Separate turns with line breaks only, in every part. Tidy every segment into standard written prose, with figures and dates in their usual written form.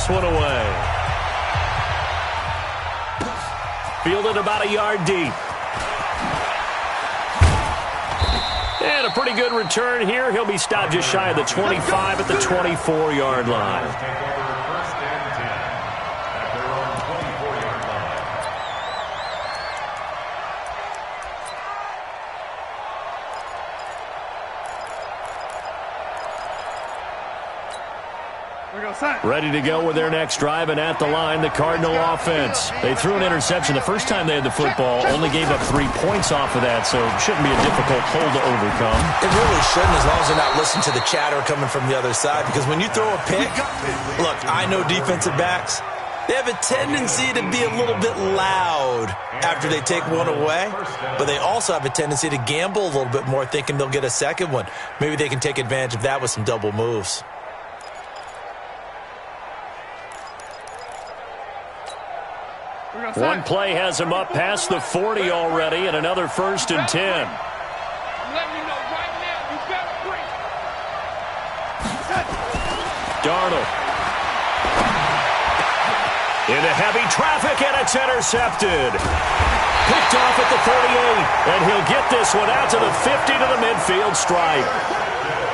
this one away. Fielded about a yard deep. And a pretty good return here. He'll be stopped just shy of the 25 at the 24-yard line. Ready to go with their next drive, and at the line, the Cardinal offense. They threw an interception the first time they had the football, only gave up 3 points off of that, so it shouldn't be a difficult hole to overcome.
It really shouldn't, as long as they're not listening to the chatter coming from the other side, because when you throw a pick, look, I know defensive backs, they have a tendency to be a little bit loud after they take one away, but they also have a tendency to gamble a little bit more, thinking they'll get a second one. Maybe they can take advantage of that with some double moves.
One play has him up past the 40 already, and another 1st and 10.
I'm letting you know right now, you better bring it.
Darnold. Into heavy traffic, and it's intercepted. Picked off at the 38, and he'll get this one out to the 50 to the midfield stripe.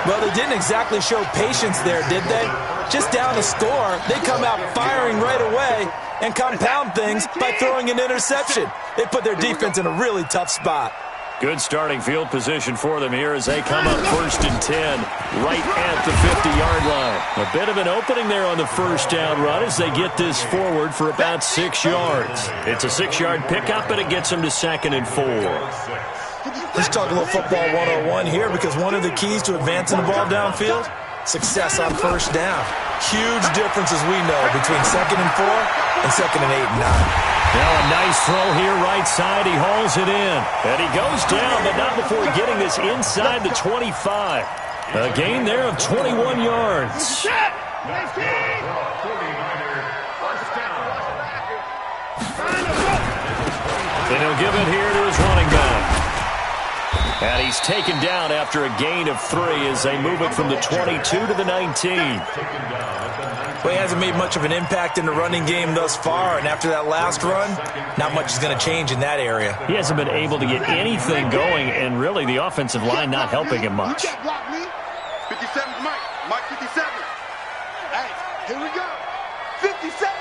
Well, they didn't exactly show patience there, did they? Just down a score, they come out firing right away and compound things by throwing an interception. They put their defense in a really tough spot.
Good starting field position for them here as they come up 1st and 10 right at the 50-yard line. A bit of an opening there on the first down run as they get this forward for about 6 yards. It's a 6-yard pickup, and it gets them to 2nd and 4.
Let's talk a little football 101 here, because one of the keys to advancing the ball downfield, success on first down. Huge difference, as we know, between 2nd and 4 and 2nd and 8 and 9.
Now a nice throw here right side. He hauls it in. And he goes down, but not before getting this inside the 25. A gain there of 21 yards. And he'll give it here to his running back. And he's taken down after a gain of 3 as they move it from the 22 to the 19.
Well, he hasn't made much of an impact in the running game thus far, and after that last run, not much is going to change in that area.
He hasn't been able to get anything going, and really the offensive line not helping him much.
57, Mike 57. Hey, here we go. 57,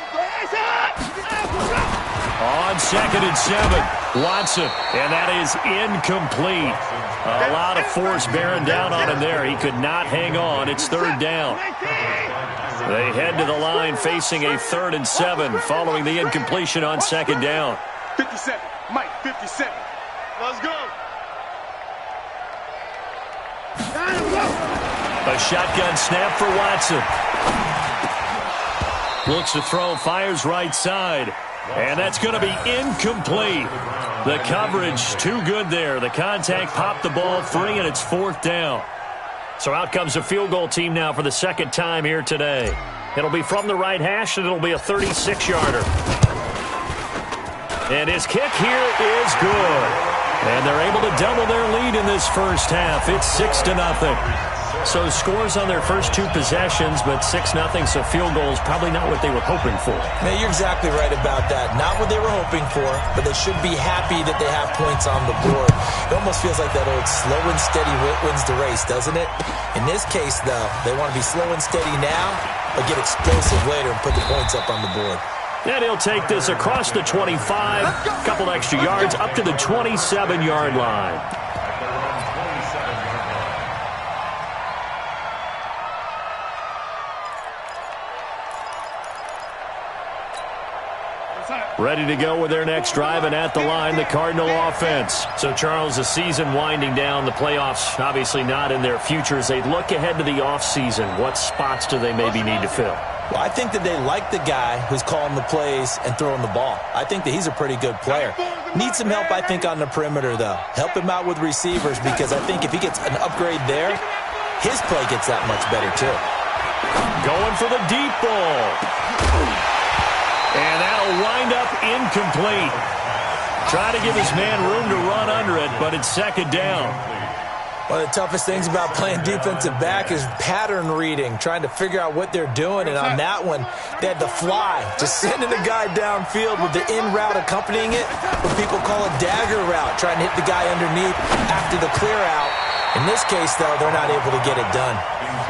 on 2nd and 7, Watson, and that is incomplete. A lot of force bearing down on him there. He could not hang on. It's 3rd down. They head to the line facing a 3rd and 7 following the incompletion on 2nd down.
57, Mike 57. Let's go.
A shotgun snap for Watson. Looks to throw, fires right side. And that's going to be incomplete. The coverage too good there. The contact popped the ball free, and it's 4th down. So out comes a field goal team now for the 2nd time here today. It'll be from the right hash, and it'll be a 36-yarder. And his kick here is good. And they're able to double their lead in this first half. It's 6-0. So scores on their first 2 possessions, but 6-0, so field goal is probably not what they were hoping for.
Now, you're exactly right about that. Not what they were hoping for, but they should be happy that they have points on the board. It almost feels like that old slow and steady wins the race, doesn't it? In this case, though, they want to be slow and steady now, but get explosive later and put the points up on the board.
And he'll take this across the 25, a couple extra yards, up to the 27-yard line. Ready to go with their next drive, and at the line, the Cardinal offense. So, Charles, the season winding down, the playoffs obviously not in their future. As they look ahead to the offseason, what spots do they maybe need to fill?
Well, I think that they like the guy who's calling the plays and throwing the ball. I think that he's a pretty good player. Needs some help, I think, on the perimeter, though. Help him out with receivers, because I think if he gets an upgrade there, his play gets that much better, too.
Going for the deep ball. And that'll wind up incomplete. Try to give his man room to run under it, but it's 2nd down.
One of the toughest things about playing defensive back is pattern reading, trying to figure out what they're doing. And on that one, they had the fly, just sending the guy downfield with the in route accompanying it, what people call a dagger route, trying to hit the guy underneath after the clear out. In this case, though, they're not able to get it done.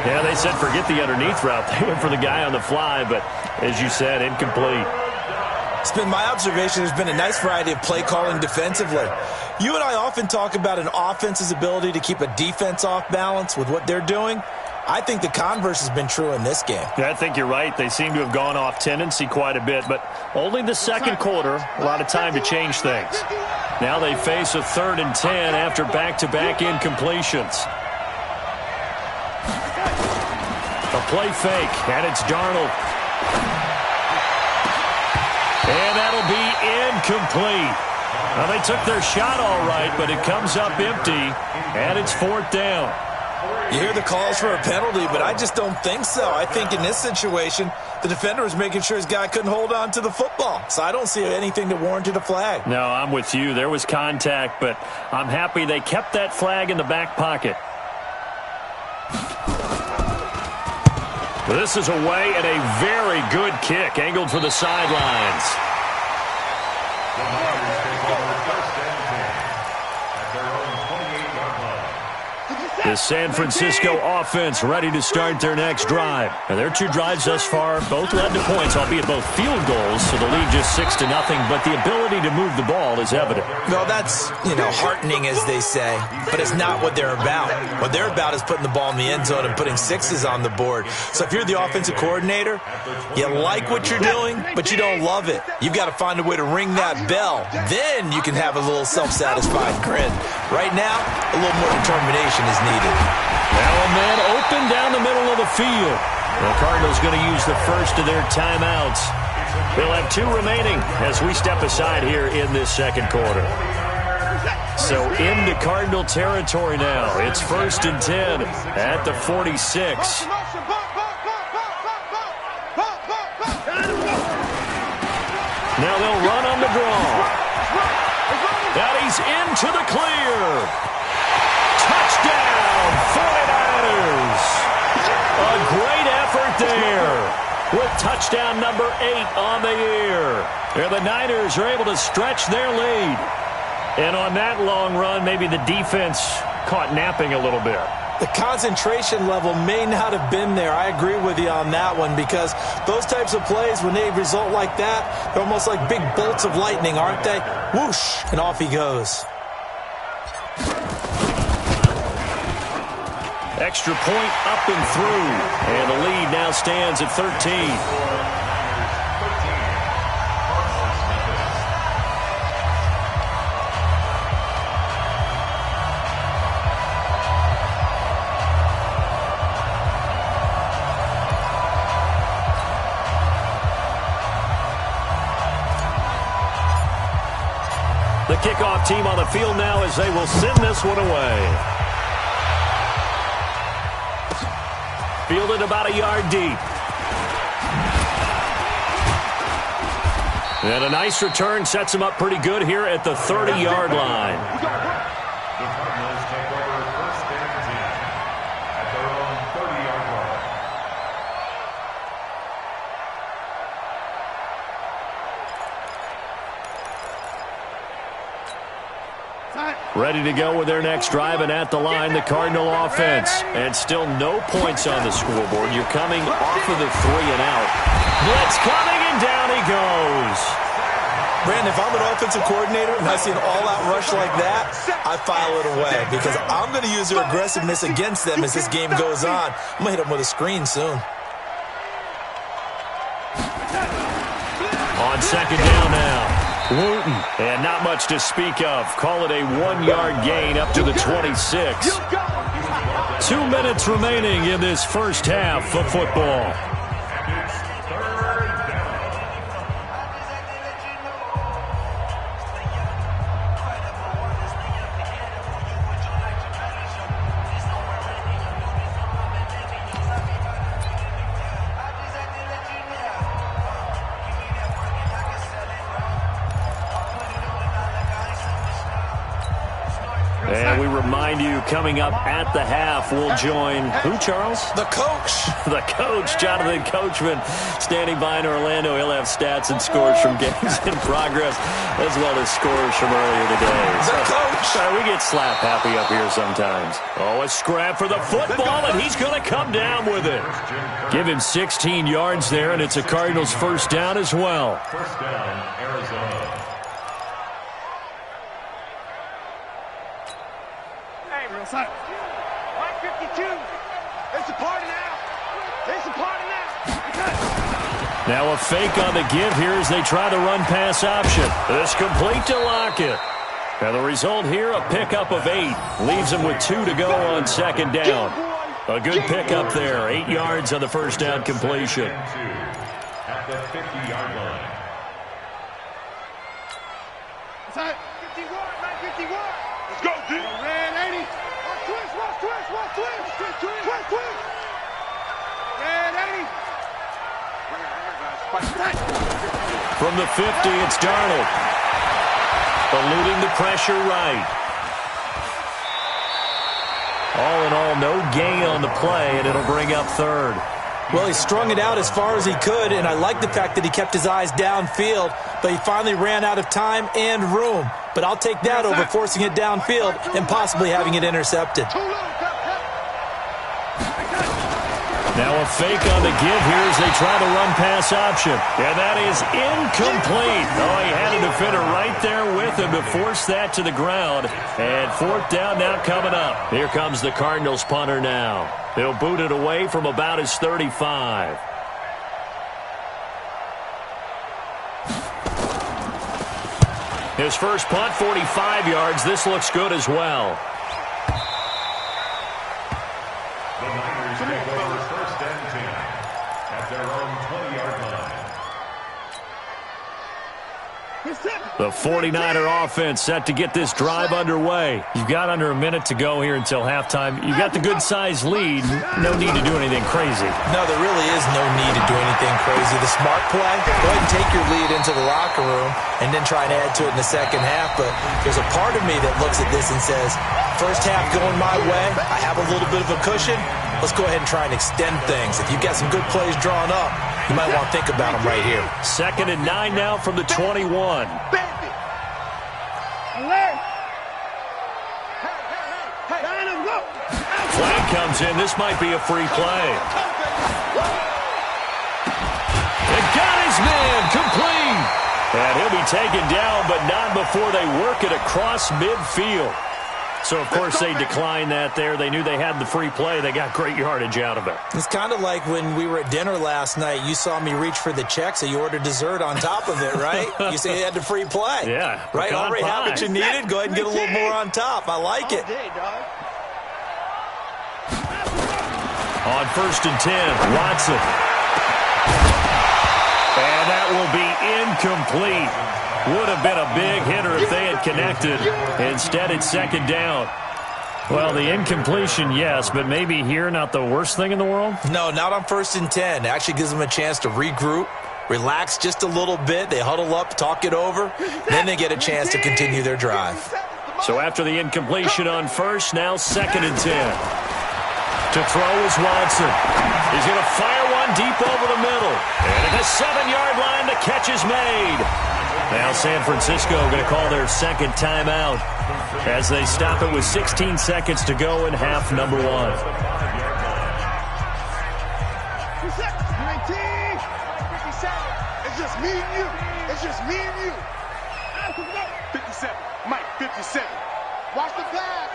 Yeah, they said forget the underneath route. They went for the guy on the fly, but as you said, incomplete.
It's been my observation there's been a nice variety of play calling defensively. You and I often talk about an offense's ability to keep a defense off balance with what they're doing. I think the converse has been true in this game.
Yeah, I think you're right. They seem to have gone off tendency quite a bit, but only the second quarter, a lot of time to change things. Now they face a 3rd and 10 after back-to-back incompletions. A play fake, and it's Darnold. And that'll be incomplete. Now, they took their shot all right, but it comes up empty, and it's 4th down.
You hear the calls for a penalty, but I just don't think so. I think in this situation, the defender was making sure his guy couldn't hold on to the football. So I don't see anything that warranted a flag.
No, I'm with you. There was contact, but I'm happy they kept that flag in the back pocket. This is away and a very good kick angled for the sidelines. The San Francisco offense ready to start their next drive. And their 2 drives thus far both led to points, albeit both field goals, so the lead just 6-0, but the ability to move the ball is evident.
Well, that's, heartening, as they say, but it's not what they're about. What they're about is putting the ball in the end zone and putting 6s on the board. So if you're the offensive coordinator, you like what you're doing, but you don't love it. You've got to find a way to ring that bell. Then you can have a little self-satisfied grin. Right now, a little more determination is needed.
Now a man open down the middle of the field. The Cardinals going to use the first of their timeouts. They'll have 2 remaining as we step aside here in this second quarter. So into Cardinal territory now. It's 1st and 10 at the 46. Now they'll run on the draw. And he's into the clear. Touchdown, 49ers. A great effort there with touchdown number 8 on the year. And the Niners are able to stretch their lead. And on that long run, maybe the defense caught napping a little bit.
The concentration level may not have been there. I agree with you on that one, because those types of plays, when they result like that, they're almost like big bolts of lightning, aren't they? Whoosh, and off he goes.
Extra point up and through. And the lead now stands at 13. The kickoff team on the field now as they will send this one away. Fielded about a yard deep. And a nice return sets him up pretty good here at the 30-yard line. Ready to go with their next drive, and at the line, the Cardinal offense. And still no points on the scoreboard. You're coming off of the 3 and out. Blitz coming, and down he goes.
Brandon, if I'm an offensive coordinator and I see an all-out rush like that, I file it away, because I'm going to use their aggressiveness against them as this game goes on. I'm going to hit them with a screen soon.
On second down now. Wooten, and not much to speak of. Call it a 1-yard gain up to the 26. 2 minutes remaining in this first half of football. remind you, coming up at the half, we'll join who, Charles?
The coach.
The coach, Jonathan Coachman, standing by in Orlando. He'll have stats and scores from games in progress, as well as scores from earlier today.
The coach.
We get slap happy up here sometimes. Oh, a scrap for the football, and he's going to come down with it. Give him 16 yards there, and it's a Cardinals first down as well.
First down, Arizona.
Hey, real son. 152. It's a party now. It's a party now.
Now a fake on the give here as they try the run-pass option. It's complete to Lockett. And the result here, a pickup of 8. Leaves him with 2 to go on second down. A good pickup there. 8 yards on the first down completion.
At the 50-yard line.
Inside. 51, 951. Let's go, D. Red 80. Watch twist, watch twist, watch twist. Twist, twist, twist, twist. Red 80.
From the 50, it's Darnold. Eluding the pressure right. All in all, no gain on the play, and it'll bring up third.
Well, he strung it out as far as he could, and I like the fact that he kept his eyes downfield, but he finally ran out of time and room. But I'll take that over forcing it downfield and possibly having it intercepted.
Now a fake on the give here as they try the run-pass option. And that is incomplete. Oh, he had a defender right there with him to force that to the ground. And fourth down now coming up. Here comes the Cardinals punter now. He'll boot it away from about his 35. His first punt, 45 yards. This looks good as well.
The Niners take over first and 10 at their own 20-yard line.
The 49er offense set to get this drive underway. You've got under a minute to go here until halftime. You've got the good-sized lead. No need to do anything crazy.
No, there really is no need to do anything crazy. The smart play, go ahead and take your lead into the locker room and then try and add to it in the second half. But there's a part of me that looks at this and says, first half going my way, I have a little bit of a cushion. Let's go ahead and try and extend things. If you've got some good plays drawn up, you might want to think about them right here.
2nd and 9 now from the 21. Flag comes in. This might be a free play. They got his man complete. And he'll be taken down, but not before they work it across midfield. So, of course, they declined that there. They knew they had the free play. They got great yardage out of it.
It's kind of like when we were at dinner last night. You saw me reach for the check, so you ordered dessert on top of it, right? You say you had the free play.
Yeah.
Right? Already have what you needed. Go ahead and get a little more on top. I like it.
On 1st and 10, Watson. And that will be incomplete. Would have been a big hitter if they had connected. Instead, it's 2nd down. Well, the incompletion, yes, but maybe here not the worst thing in the world?
No, not on 1st and 10. It actually gives them a chance to regroup, relax just a little bit. They huddle up, talk it over. Then they get a chance to continue their drive.
So after the incompletion on 1st, now 2nd and 10. To throw is Watson. He's going to fire one deep over the middle. And at the 7-yard line, the catch is made. Now San Francisco going to call their 2nd timeout as they stop it with 16 seconds to go in half number 1.
19. It's just me and you. It's just me and you. 57. Mike, 57. Watch the pass.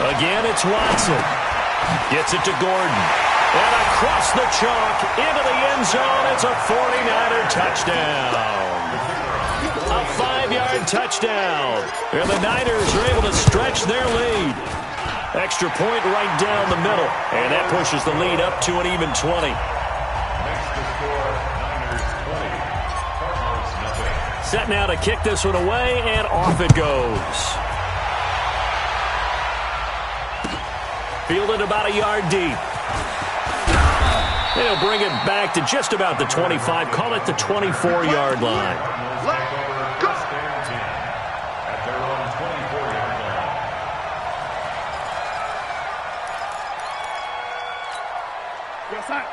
Again, it's Watson. Gets it to Gordon. And across the chalk into the end zone. It's a 49er touchdown. A 5-yard touchdown. And the Niners are able to stretch their lead. Extra point right down the middle. And that pushes the lead up to an even 20.
Next to score, Niners 20. Cardinals nothing.
Set now to kick this one away, and off it goes. Fielded about a yard deep. They'll bring it back to just about the 25. Call it the 24-yard line.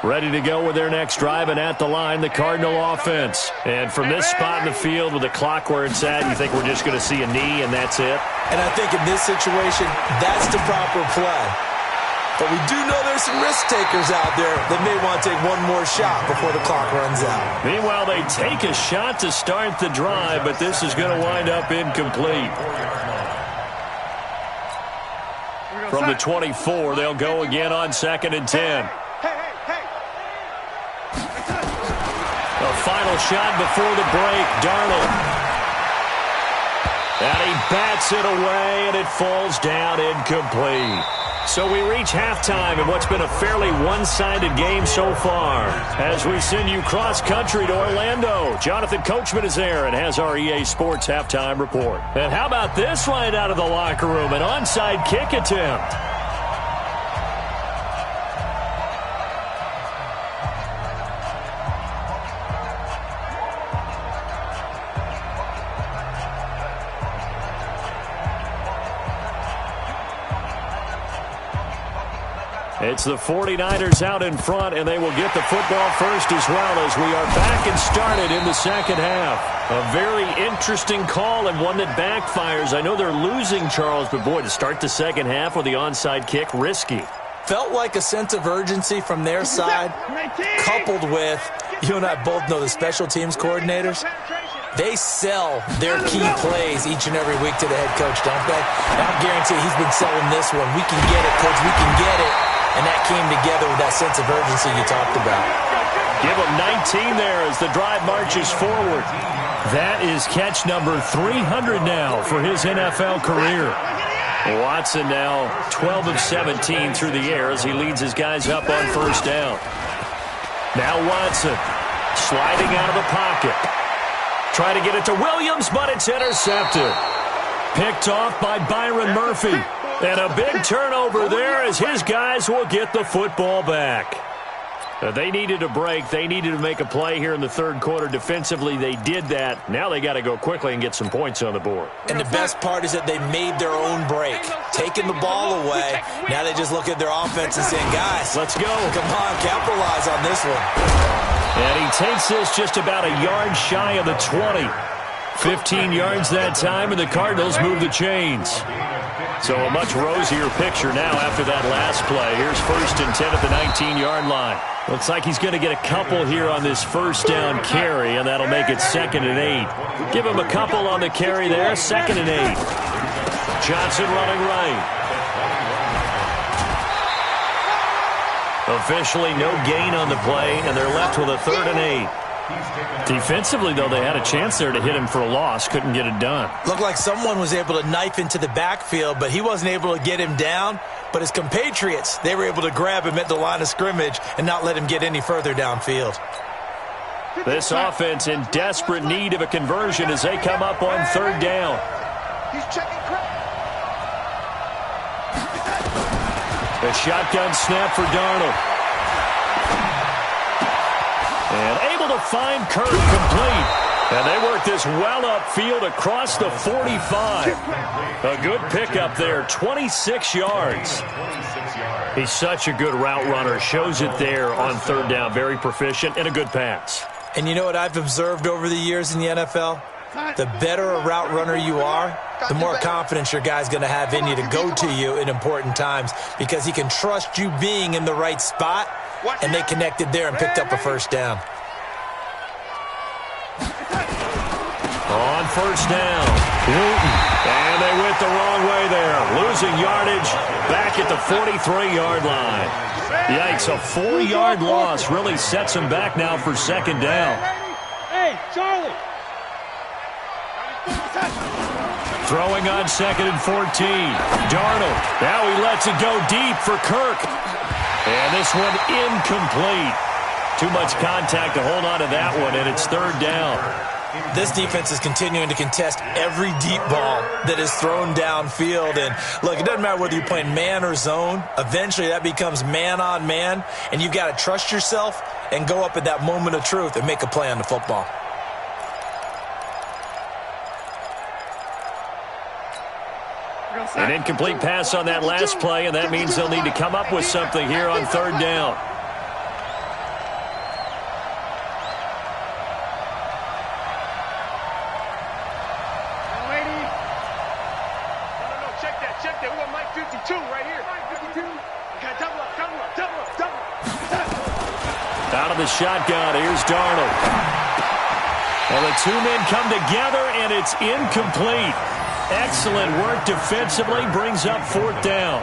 Ready to go with their next drive, and at the line, the Cardinal offense. And from this spot in the field with the clock where it's at, you think we're just going to see a knee and that's it?
And I think in this situation, that's the proper play. But we do know there's some risk takers out there that may want to take one more shot before the clock runs out.
Meanwhile, they take a shot to start the drive, but this is going to wind up incomplete. From the 24, they'll go again on 2nd and 10. A final shot before the break, Darnold. And he bats it away, and it falls down incomplete. So we reach halftime in what's been a fairly one-sided game so far. As we send you cross-country to Orlando, Jonathan Coachman is there and has our EA Sports halftime report. And how about this right out of the locker room? An onside kick attempt. It's the 49ers out in front, and they will get the football first as well as we are back and started in the second half. A very interesting call and one that backfires. I know they're losing, Charles, but boy, to start the second half with the onside kick, risky.
Felt like a sense of urgency from their side, coupled with, you and I both know the special teams coordinators, they sell their key plays each and every week to the head coach, don't they? And I guarantee he's been selling this one. We can get it, coach, we can get it. And that came together with that sense of urgency you talked about.
Give him 19 there as the drive marches forward. That is catch number 300 now for his NFL career. Watson now 12 of 17 through the air as he leads his guys up on first down. Now Watson sliding out of the pocket. Try to get it to Williams, but it's intercepted. Picked off by Byron Murphy. And a big turnover there as his guys will get the football back. They needed a break. They needed to make a play here in the third quarter. Defensively, they did that. Now they got to go quickly and get some points on the board.
And the best part is that they made their own break. Taking the ball away. Now they just look at their offense and saying, guys,
let's go.
Come on, capitalize on this one.
And he takes this just about a yard shy of the 20. 15 yards that time, and the Cardinals move the chains. So a much rosier picture now after that last play. Here's 1st and 10 at the 19-yard line. Looks like he's going to get a couple here on this first down carry, and that'll make it 2nd and 8. Give him a couple on the carry there, 2nd and 8. Johnson running right. Officially no gain on the play, and they're left with a 3rd and 8. Defensively, though, they had a chance there to hit him for a loss. Couldn't get it done.
Looked like someone was able to knife into the backfield, but he wasn't able to get him down. But his compatriots, they were able to grab him at the line of scrimmage and not let him get any further downfield.
This offense in desperate need of a conversion as they come up on 3rd down. The shotgun snap for Darnold. And able to find Kirk complete. And they work this well upfield across the 45. A good pickup there, 26 yards. He's such a good route runner. Shows it there on 3rd down. Very proficient and a good pass.
And you know what I've observed over the years in the NFL? The better a route runner you are, the more confidence your guy's going to have in you to go to you in important times because he can trust you being in the right spot. And they connected there and picked up a first down.
On first down, Newton. And they went the wrong way there. Losing yardage back at the 43-yard line. Yikes, a 4-yard loss really sets them back now for 2nd down.
Hey, Charlie.
Throwing on 2nd and 14. Darnold. Now he lets it go deep for Kirk. And this one incomplete. Too much contact to hold on to that one, and it's 3rd down.
This defense is continuing to contest every deep ball that is thrown downfield. And, look, it doesn't matter whether you're playing man or zone. Eventually that becomes man on man, and you've got to trust yourself and go up at that moment of truth and make a play on the football.
An incomplete pass on that last play, and that means they'll need to come up with something here on 3rd down.
52 right here. 52. Okay, double up, double up, double up, double up.
Out of the shotgun, here's Darnold. Well, the two men come together, and it's incomplete. Excellent work defensively, brings up fourth down.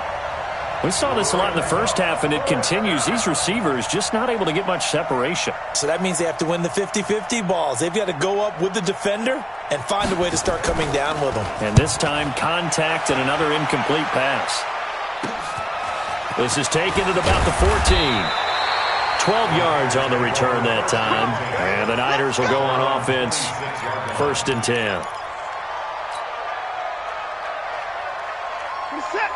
We saw this a lot in the first half, and it continues. These receivers just not able to get much separation.
So that means they have to win the 50-50 balls. They've got to go up with the defender and find a way to start coming down with them.
And this time, contact and another incomplete pass. This is taken at about the 14. 12 yards on the return that time. And the Niners will go on offense, 1st and 10.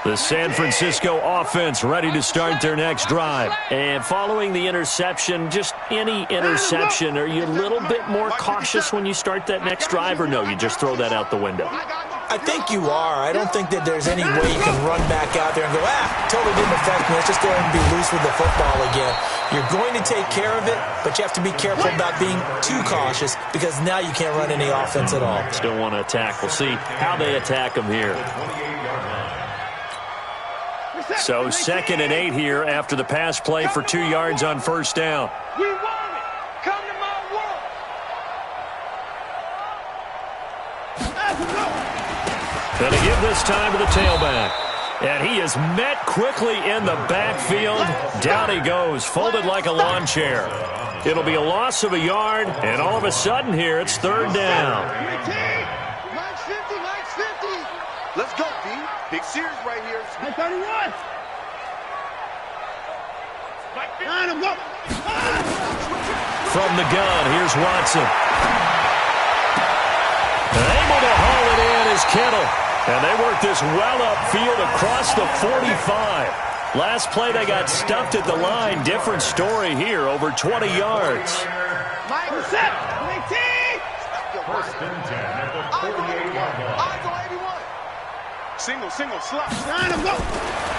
The San Francisco offense ready to start their next drive. And following the interception, just any interception, are you a little bit more cautious when you start that next drive, or no, you just throw that out the window?
I think you are. I don't think that there's any way you can run back out there and go, totally didn't affect me. Let's just go ahead and be loose with the football again. You're going to take care of it, but you have to be careful about being too cautious because now you can't run any offense at all.
Still want to attack. We'll see how they attack them here. So 2nd and 8 here after the pass play for 2 yards on 1st down.
We want it. Come to my world.
Going to give this time to the tailback. And he is met quickly in the backfield. Down he goes, folded like a lawn chair. It'll be a loss of a yard, and all of a sudden here it's 3rd down.
Mike's 50, Mike's 50. Let's go, B. Big series right here. 31. Line him, go.
From the gun, here's Watson. Able to haul it in is Kittle. And they work this well upfield across the 45. Last play they got stuffed at the line. Different story here, over 20 yards.
Mike, set. 18.
1st and 10 at the 48-yard line.
Eyes on 81. Single, slot. Line him, go.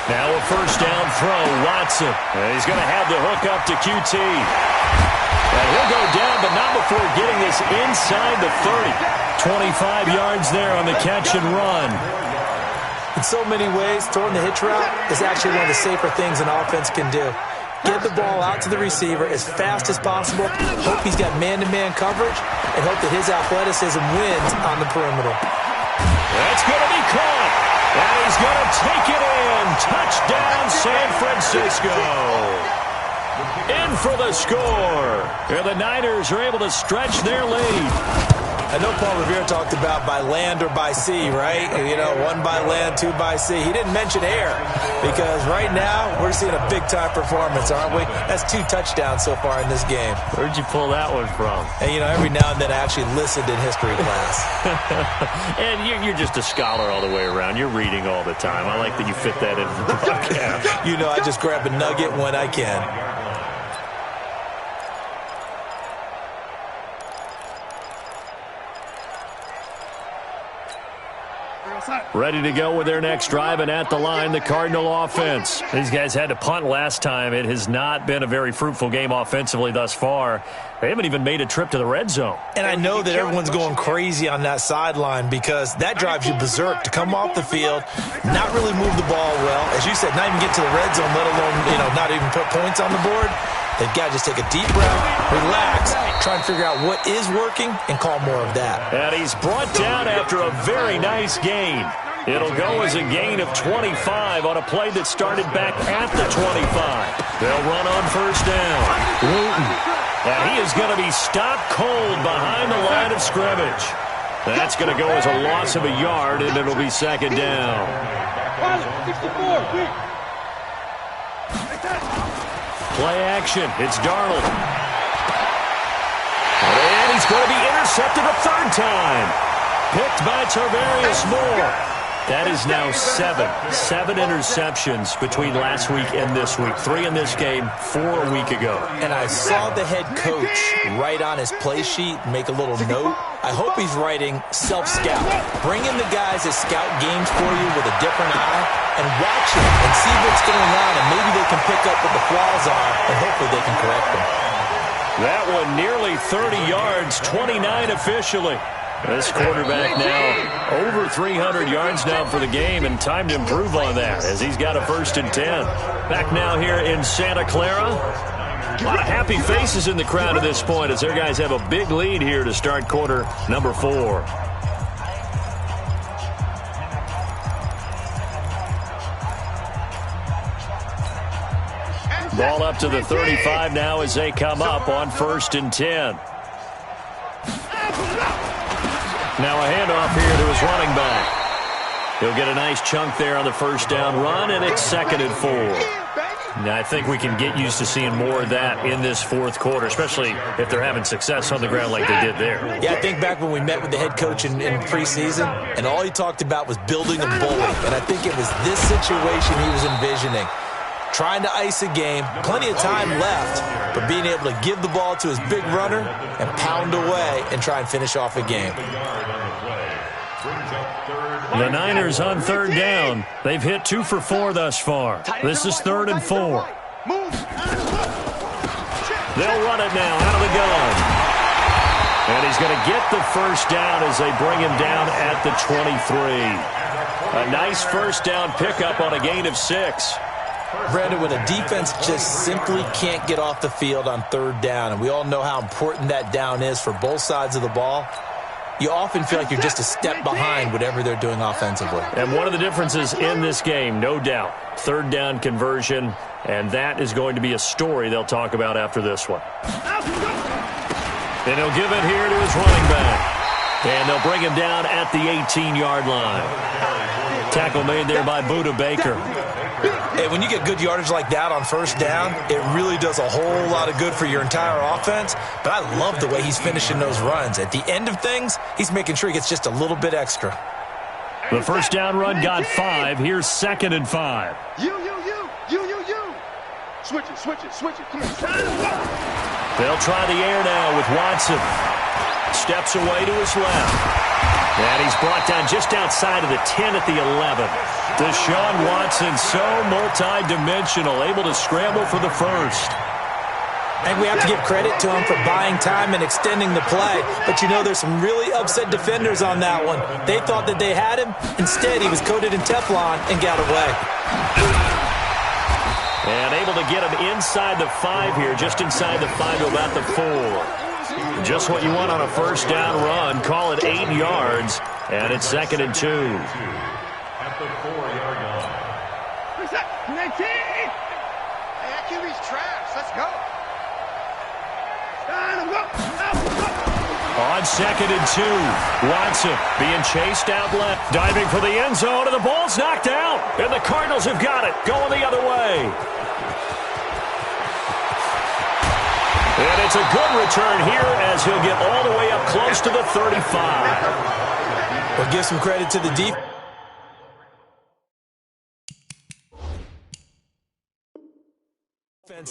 Now a 1st down throw, Watson. And he's going to have the hook up to QT. And he'll go down, but not before getting this inside the 30. 25 yards there on the catch and run.
In so many ways, throwing the hitch route is actually one of the safer things an offense can do. Get the ball out to the receiver as fast as possible, hope he's got man-to-man coverage, and hope that his athleticism wins on the perimeter.
That's going to be caught. And he's going to take it in. Touchdown, San Francisco. In for the score. And the Niners are able to stretch their lead.
I know Paul Revere talked about by land or by sea, right? You know, 1 by land, 2 by sea. He didn't mention air because right now we're seeing a big-time performance, aren't we? That's 2 touchdowns so far in this game.
Where'd you pull that one from?
And, you know, every now and then I actually listened in history class.
And you're just a scholar all the way around. You're reading all the time. I like that you fit that in the broadcast.
You know, I just grab a nugget when I can.
Ready to go with their next drive, and at the line, the Cardinal offense. These guys had to punt last time. It has not been a very fruitful game offensively thus far. They haven't even made a trip to the red zone.
And I know that everyone's going crazy on that sideline because that drives you berserk to come off the field, not really move the ball well. As you said, not even get to the red zone, let alone, not even put points on the board. They've got to just take a deep breath, relax, try and figure out what is working, and call more of that.
And he's brought down after a very nice gain. It'll go as a gain of 25 on a play that started back at the 25. They'll run on 1st down. Wooten. And he is going to be stopped cold behind the line of scrimmage. That's going to go as a loss of a yard, and it'll be 2nd down.
64.
Play action. It's Darnold. And he's going to be intercepted a 3rd time. Picked by Tarvarius Moore. That is now 7 interceptions between last week and this week. 3 in this game, 4 a week ago.
And I saw the head coach write on his play sheet, make a little note. I hope he's writing self-scout. Bring in the guys that scout games for you with a different eye and watch them and see what's going on, and maybe they can pick up what the flaws are, and hopefully they can correct them.
That one nearly 30 yards, 29 officially. This quarterback now over 300 yards now for the game, and time to improve on that as he's got a 1st and 10. Back now here in Santa Clara. A lot of happy faces in the crowd at this point as their guys have a big lead here to start quarter number 4. Ball up to the 35 now as they come up on 1st and 10. Now a handoff here to his running back. He'll get a nice chunk there on the 1st down run, and it's 2nd and 4. Now, I think we can get used to seeing more of that in this 4th quarter, especially if they're having success on the ground like they did there.
Yeah, I think back when we met with the head coach in preseason, and all he talked about was building a bully. And I think it was this situation he was envisioning. Trying to ice a game, plenty of time left, but being able to give the ball to his big runner and pound away and try and finish off a game.
The Niners on 3rd down. They've hit 2 for 4 thus far. This is 3rd and 4. They'll run it now out of the gun. And he's going to get the 1st down as they bring him down at the 23. A nice 1st down pickup on a gain of 6.
Brandon, when a defense just simply can't get off the field on 3rd down, and we all know how important that down is for both sides of the ball, you often feel like you're just a step behind whatever they're doing offensively.
And one of the differences in this game, no doubt, 3rd down conversion, and that is going to be a story they'll talk about after this one. And he'll give it here to his running back. And they'll bring him down at the 18-yard line. Tackle made there by Budda Baker.
Hey, when you get good yardage like that on 1st down, it really does a whole lot of good for your entire offense. But I love the way he's finishing those runs. At the end of things, he's making sure he gets just a little bit extra.
The 1st down run got 5. Here's 2nd and 5.
You. Switch it. Come on.
They'll try the air now with Watson. Steps away to his left. And he's brought down just outside of the 10 at the 11. Deshaun Watson, so multi-dimensional, able to scramble for the 1st.
I think we have to give credit to him for buying time and extending the play. But, you know, there's some really upset defenders on that one. They thought that they had him. Instead, he was coated in Teflon and got away.
And able to get him inside the 5 here, just inside the 5 to about the 4. Just what you want on a 1st down run. Call it 8 yards, and it's 2nd and 2.
At the 4-yard line.
What's that? 19! Hey, that QB's trash. Let's go.
On 2nd and 2, Watson being chased out left, diving for the end zone, and the ball's knocked out. And the Cardinals have got it, going the other way. And it's a good return here as he'll get all the way up close to the 35.
Well, give some credit to the defense.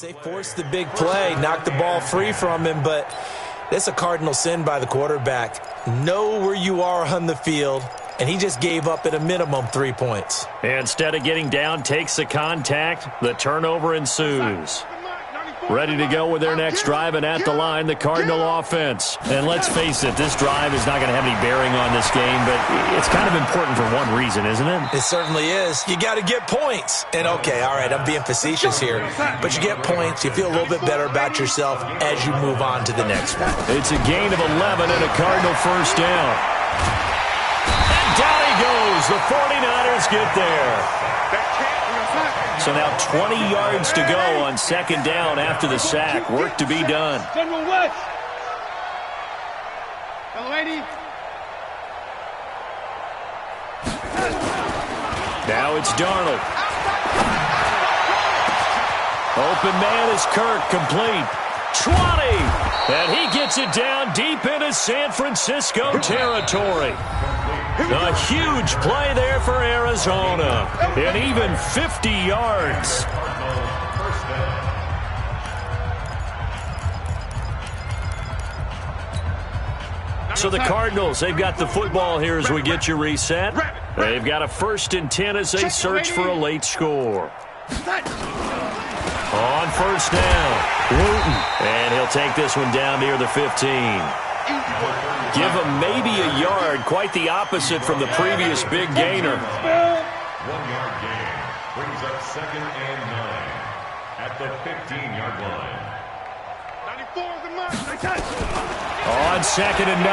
They forced the big play, knocked the ball free from him, but that's a cardinal sin by the quarterback. Know where you are on the field, and he just gave up at a minimum 3 points.
Instead of getting down, takes the contact. The turnover ensues. Ready to go with their next drive, and at the line, the Cardinal offense. And let's face it, this drive is not going to have any bearing on this game, but it's kind of important for one reason, isn't it?
It certainly is. You got to get points. And, okay, all right, I'm being facetious here, but you get points, you feel a little bit better about yourself as you move on to the next one.
It's a gain of 11 and a Cardinal 1st down. And down he goes. The 49ers get there. So now 20 yards to go on 2nd down after the sack. Work to be done.
General West. Young lady.
Now it's Darnold. Open man is Kirk, complete. 20. And he gets it down deep into San Francisco territory. A huge play there for Arizona. And even 50 yards. So the Cardinals, they've got the football here as we get you reset. They've got a 1st and 10 as they search for a late score. On 1st down, Wooten. And he'll take this one down near the 15. Give him maybe a yard, quite the opposite from the previous big gainer.
1-yard gain brings up 2nd and 9 at the 15-yard line.
94 is the mark.
On 2nd and 9,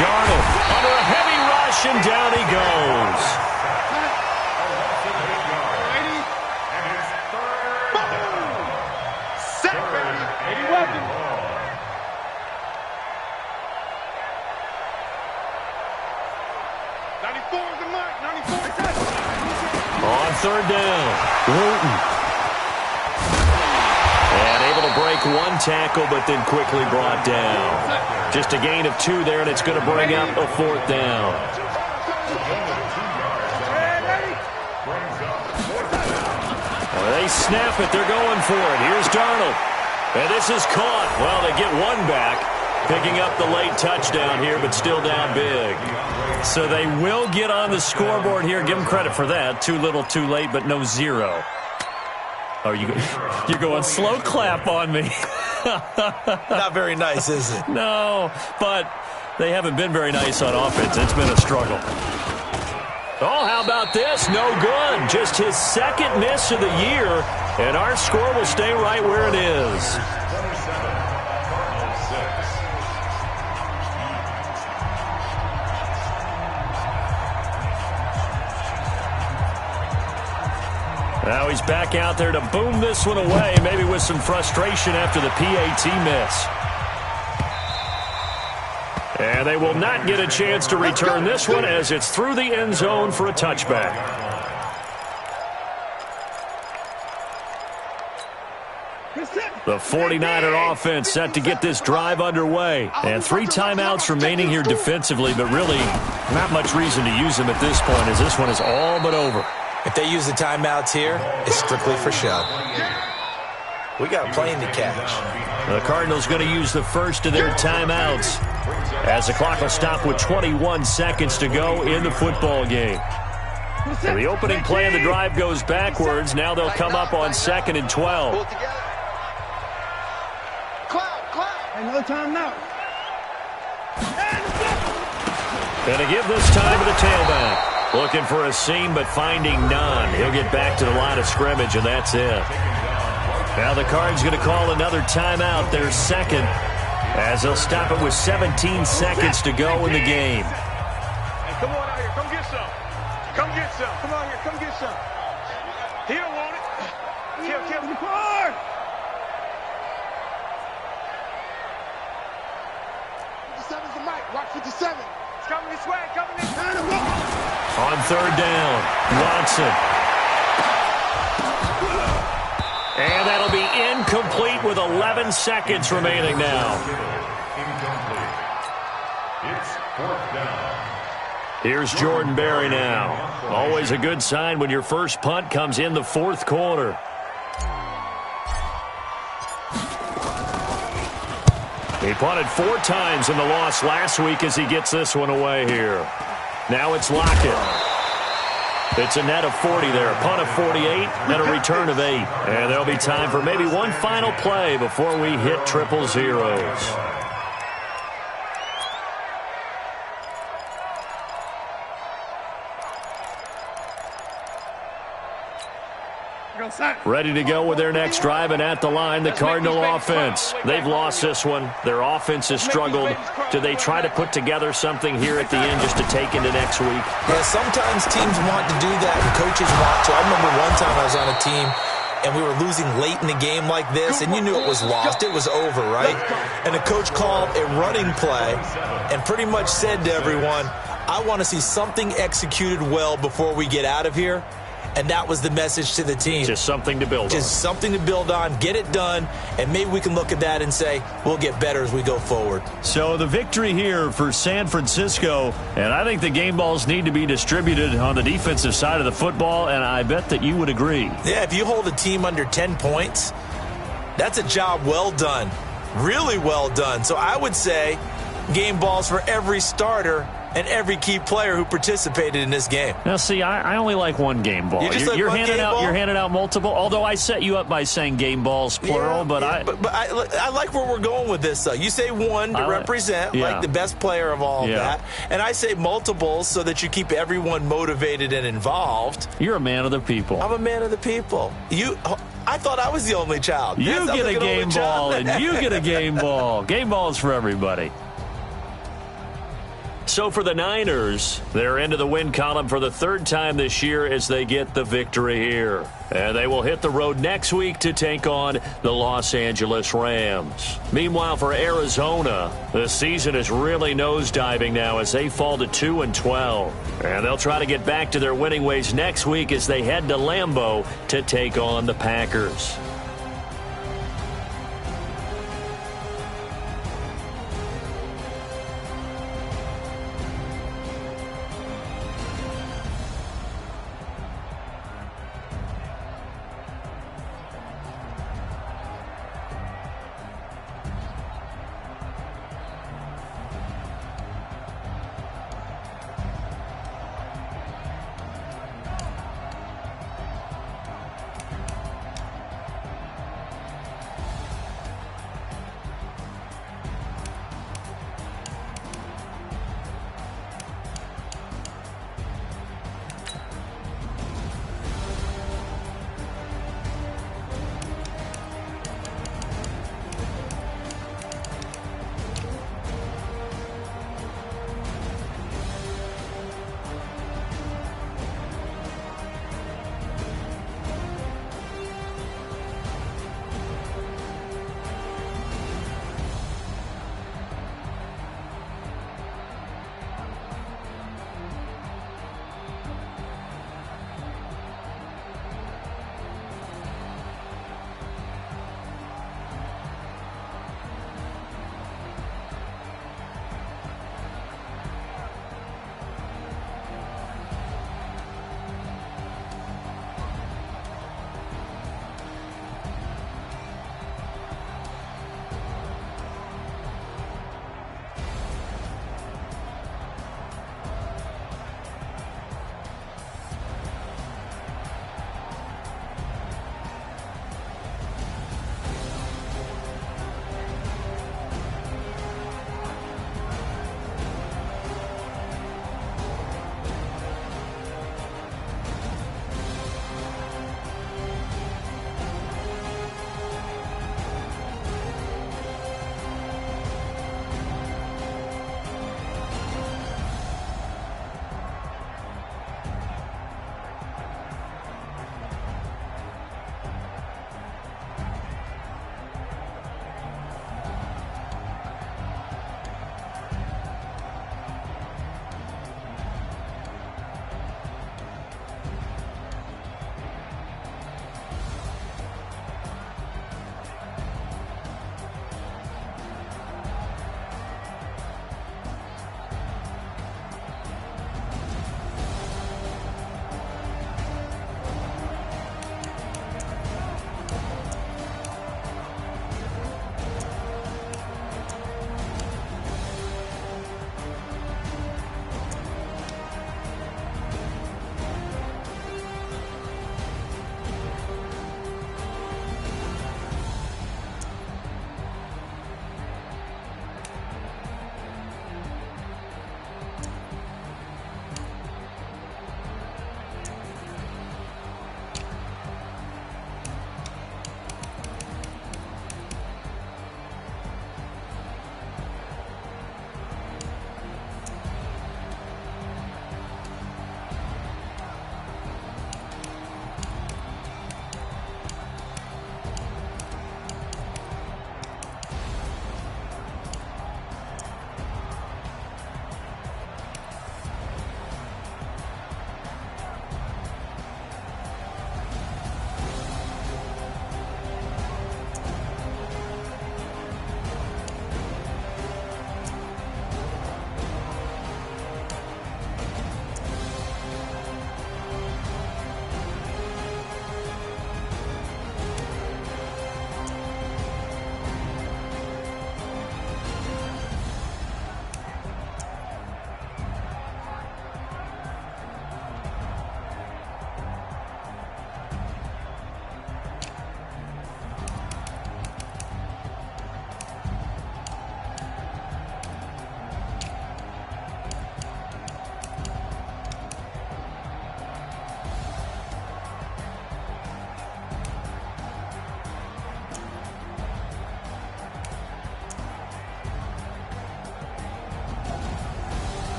Darnold under a heavy rush, and down he goes. On 3rd down, Wooten. And able to break one tackle, but then quickly brought down. Just a gain of 2 there, and it's going to bring up a 4th down. They snap it. They're going for it. Here's Darnold. And this is caught. Well, they get one back, picking up the late touchdown here, but still down big. So they will get on the scoreboard here. Give them credit for that. Too little, too late, but no 0. Oh, you're going slow clap on me.
Not very nice, is it?
No, but they haven't been very nice on offense. It's been a struggle. Oh, how about this? No good. Just his 2nd miss of the year, and our score will stay right where it is. Now he's back out there to boom this one away, maybe with some frustration after the PAT miss. And they will not get a chance to return this one as it's through the end zone for a touchback. The 49er offense set to get this drive underway. And 3 timeouts remaining here defensively, but really not much reason to use them at this point as this one is all but over.
If they use the timeouts here, it's strictly for show. We got playing to catch.
The Cardinals going to use the first of their timeouts as the clock will stop with 21 seconds to go in the football game. So the opening play of the drive goes backwards. Now they'll come up on 2nd and 12.
Another time now.
Going to give this time to the tailback. Looking for a seam, but finding none. He'll get back to the line of scrimmage, and that's it. Now the Cards going to call another timeout, their 2nd, as they'll stop it with 17 seconds to go in the game.
Hey, come on out here. Come get some. Come get some. Come on here. Come get some. He don't want it. Kill the car. 57's the mic. Watch 57. It's coming this way. Coming this way.
On 3rd down, Watson. And that'll be incomplete with 11 seconds remaining now.
Incomplete. It's 4th down.
Here's Jordan Berry now. Always a good sign when your first punt comes in the 4th quarter. He punted 4 times in the loss last week as he gets this one away here. Now it's Lockett. It's a net of 40 there. A punt of 48, then a return of 8. And there'll be time for maybe one final play before we hit triple zeros. Ready to go with their next drive, and at the line, the Cardinal offense. They've lost this one. Their offense has struggled. Do they try to put together something here at the end just to take into next week?
Yeah, sometimes teams want to do that, and coaches want to. I remember one time I was on a team, and we were losing late in the game like this, and you knew it was lost. It was over, right? And the coach called a running play and pretty much said to everyone, I want to see something executed well before we get out of here. And that was the message to the team.
Just something to build on.
Just something to build on, get it done, and maybe we can look at that and say, we'll get better as we go forward.
So the victory here for San Francisco, and I think the game balls need to be distributed on the defensive side of the football, and I bet that you would agree.
Yeah, if you hold a team under 10 points, that's a job well done, really well done. So I would say game balls for every starter and every key player who participated in this game.
Now, see, I only like one game ball. You're handing out multiple, although I set you up by saying game balls, plural. But
I like where we're going with this, though. You say one to represent, like the best player of all of that. And I say multiples so that you keep everyone motivated and involved.
You're a man of the people.
I'm a man of the people. I thought I was the only child.
You get a game ball, and you get a game ball. Game balls for everybody. So for the Niners, they're into the win column for the third time this year as they get the victory here. And they will hit the road next week to take on the Los Angeles Rams. Meanwhile, for Arizona, the season is really nosediving now as they fall to 2-12. And they'll try to get back to their winning ways next week as they head to Lambeau to take on the Packers.